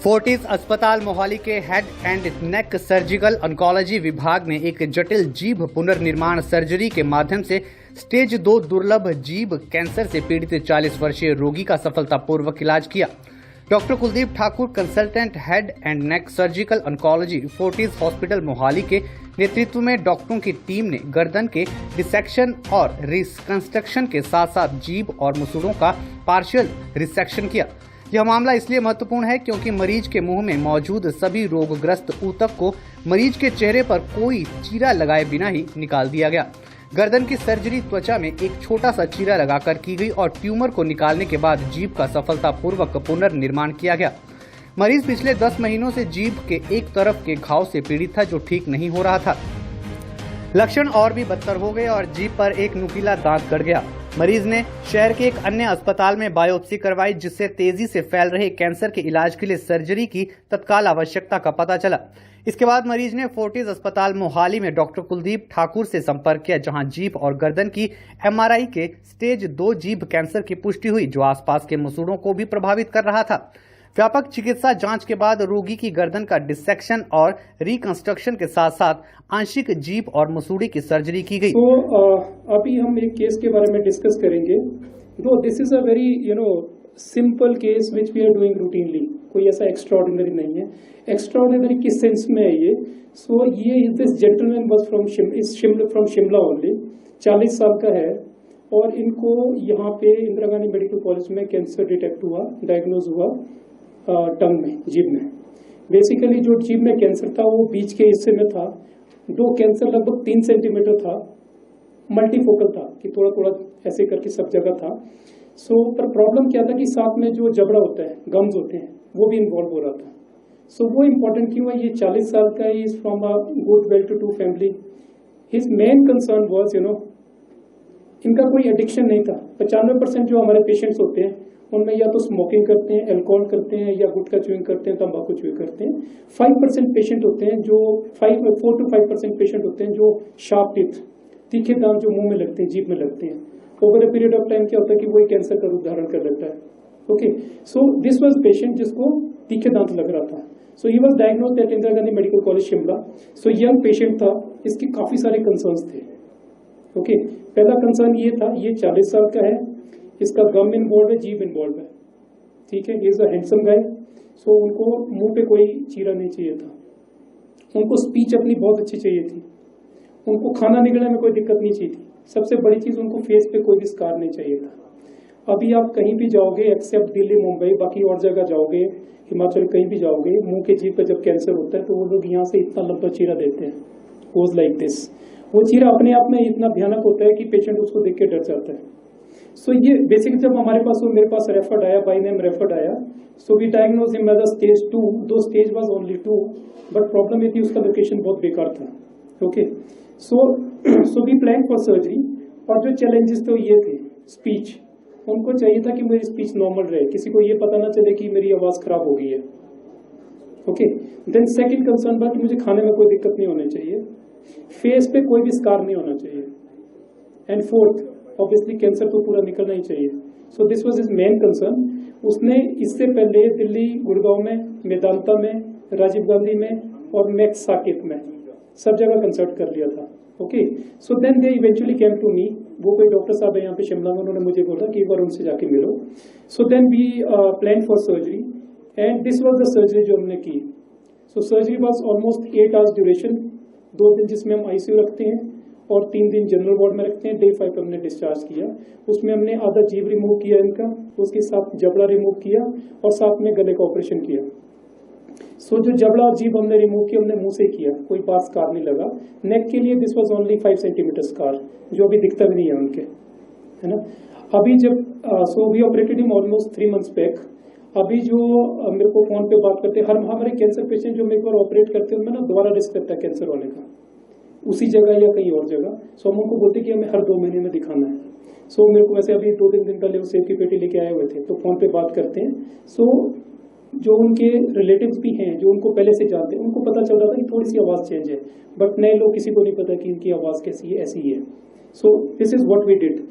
Fortis अस्पताल मोहाली के head and neck surgical oncology विभाग ने एक जटिल जीभ पुनर्निर्माण सर्जरी के माध्यम से स्टेज 2 दुर्लभ जीभ कैंसर से पीड़ित 40 वर्षीय रोगी का सफलतापूर्वक इलाज किया। Doctor Kuldeep Thakur, consultant head and neck surgical oncology, Fortis hospital Mohali के नेतृत्व में डॉक्टरों की टीम ने गर्दन के डिसेक्शन और रिकंस्ट्रक्शन के साथ साथ जीभ और मसूड़ों का पार्शियल रिसेक्शन किया। यह मामला इसलिए महत्वपूर्ण है क्योंकि मरीज के मुंह में मौजूद सभी रोगग्रस्त ऊतक को मरीज के चेहरे पर कोई चीरा लगाए बिना ही निकाल दिया गया। गर्दन की सर्जरी त्वचा में एक छोटा सा चीरा लगाकर की गई और ट्यूमर को निकालने के बाद जीभ का सफलतापूर्वक पुनर्निर्माण किया गया। मरीज पिछले 10 महीनों से जीभ के एक तरफ के घाव से पीड़ित था जो ठीक नहीं हो रहा था। लक्षण और भी बदतर हो गए और जीभ पर एक नुकीला दांत गड़ गया। मरीज ने शहर के एक अन्य अस्पताल में बायोप्सी करवाई जिससे तेजी से फैल रहे कैंसर के इलाज के लिए सर्जरी की तत्काल आवश्यकता का पता चला। इसके बाद मरीज ने फोर्टिस अस्पताल मोहाली में डॉक्टर कुलदीप ठाकुर से संपर्क किया जहां जीभ और गर्दन की एमआरआई के स्टेज 2 जीभ कैंसर की पुष्टि हुई जो आसपास के मसूड़ों को भी प्रभावित कर रहा था। व्यापक चिकित्सा जांच के बाद रोगी की गर्दन का डिसेक्शन और रिकंस्ट्रक्शन के साथ साथ आंशिक जीभ और मसूड़ी की सर्जरी की गई। अभी हम एक केस के बारे में डिस्कस करेंगे। दो this is a very simple case which we are doing routinely, कोई ऐसा एक्स्ट्राऑर्डिनरी नहीं है। एक्स्ट्राऑर्डिनरी किस सेंस में है ये? ये this gentleman was from Shimla only, 40 साल का है और इनको यहाँ पे इंदिरा गांधी मेडिकल कॉलेज में कैंसर डिटेक्ट हुआ, डायग्नोज हुआ टंग में, जीभ में। बेसिकली जो जीभ में कैंसर था वो बीच के हिस्से में था। दो कैंसर लगभग 3 सेंटीमीटर था, मल्टीफोकल था कि थोड़ा थोड़ा ऐसे करके सब जगह था। पर प्रॉब्लम क्या था कि साथ में जो जबड़ा होता है, गम्स होते हैं, वो भी इन्वॉल्व हो रहा था। वो इम्पोर्टेंट क्यों है? ये 40 साल का, is from a good well to do family. His main concern was इनका कोई एडिक्शन नहीं था। 95% जो हमारे पेशेंट्स होते हैं उनमें या तो स्मोकिंग करते हैं, अल्कोहल करते हैं, या गुटखा च्यूइंग करते हैं, तंबाकू च्यूइंग करते हैं। 5% पेशेंट होते हैं जो 4 to 5% पेशेंट होते हैं जो शार्प टीथ, तीखे दांत जो मुंह में लगते हैं, जीभ में लगते हैं। Over a period of time क्या होता है कि वही कैंसर का रूप धारण कर लेता है। Okay, so this was patient जिसको तीखे दांत लग रहा था। He was diagnosed at Indira Gandhi medical college Shimla. Young patient था, इसके काफी सारे कंसर्न्स थे। ओके, पहला कंसर्न ये था, ये 40 साल का है, इसका गम इन्वॉल्व है, जीभ इन्वॉल्व है, ठीक है। Is a handsome guy. उनको मुंह पे कोई चीरा नहीं चाहिए था। उनको स्पीच अपनी बहुत अच्छी चाहिए थी। उनको खाना निगलने में कोई दिक्कत नहीं चाहिए थी। सबसे बड़ी चीज, उनको फेस पे कोई भी स्कार नहीं चाहिए था। अभी आप कहीं भी जाओगे एक्सेप्ट दिल्ली, मुंबई, बाकी और जगह जाओगे, हिमाचल, कहीं भी जाओगे, मुंह के जीभ पे जब कैंसर होता है तो वो लोग यहाँ से इतना लंबा चीरा देते हैं, गोज लाइक दिस। वो चीरा अपने आप में इतना भयानक होता है कि पेशेंट उसको देख के डर जाता है। ये बेसिकली जब हमारे पास मेरे पास रेफर्ड आया, बाय नेम रेफर्ड आया, we diagnose him as stage 2, दो stage was only 2, but problem ये थी उसका लोकेशन बहुत बेकार था। Okay, so we plan for surgery. और जो चैलेंजेस थे ये थे, स्पीच। उनको चाहिए था कि मेरी स्पीच नॉर्मल रहे, किसी को ये पता ना चले कि मेरी आवाज खराब हो गई है। ओके, देन सेकंड कंसर्न था कि मुझे खाने में कोई दिक्कत नहीं होनी चाहिए, फेस पे कोई भी स्कार नहीं होना चाहिए, एंड फोर्थ ऑब्वियसली कैंसर तो पूरा निकलना ही चाहिए। This was his main concern. उसने इससे पहले दिल्ली, गुड़गांव में, मेदांता में, राजीव गांधी में और मैक्स साकेत में सब जगह कंसल्ट कर लिया था। Okay, then they eventually came to me. वो कोई डॉक्टर साहब है यहाँ पे शिमला में, उन्होंने मुझे बोला कि एक बार उनसे जाके मिलो। Then we plan for surgery and this was the surgery जो हमने की। Surgery was almost 8 hours duration, 2 दिन जिसमें हम आईसीयू रखते हैं और 3 दिन जनरल वार्ड में रखते हैं। डे 5 पे हमने डिस्चार्ज किया। उसमें हमने आधा जीभ रिमूव किया इनका, उसके साथ जबड़ा रिमूव किया और साथ में गले का ऑपरेशन किया। जो जबड़ा और जीभ हमने रिमूव किया, हमने मुंह से किया, कोई बात स्कार नहीं लगा। नेक के लिए this was only 5 centimetre scar, जो अभी दिखता भी नहीं है उनके, है ना। अभी जब we operated him almost 3 months back. अभी जो मेरे को फोन पे बात करते हैं, हमारे कैंसर पेशेंट जो मेरे को ऑपरेट करते हैं उनमें ना दोबारा रिस्क रहता है कैंसर होने का, उसी जगह या कहीं और जगह। हम उनको बोलते कि हमें हर 2 महीने में दिखाना है। मेरे को वैसे अभी 2-3 दिन पहले वो सेब की पेटी लेके आए हुए थे, तो फोन पे बात करते हैं। जो उनके रिलेटिव्स भी हैं, जो उनको पहले से जानते हैं, उनको पता चल रहा था कि थोड़ी सी आवाज चेंज है, बट नए लोग किसी को नहीं पता कि इनकी आवाज कैसी है, ऐसी ही है। This is what we did.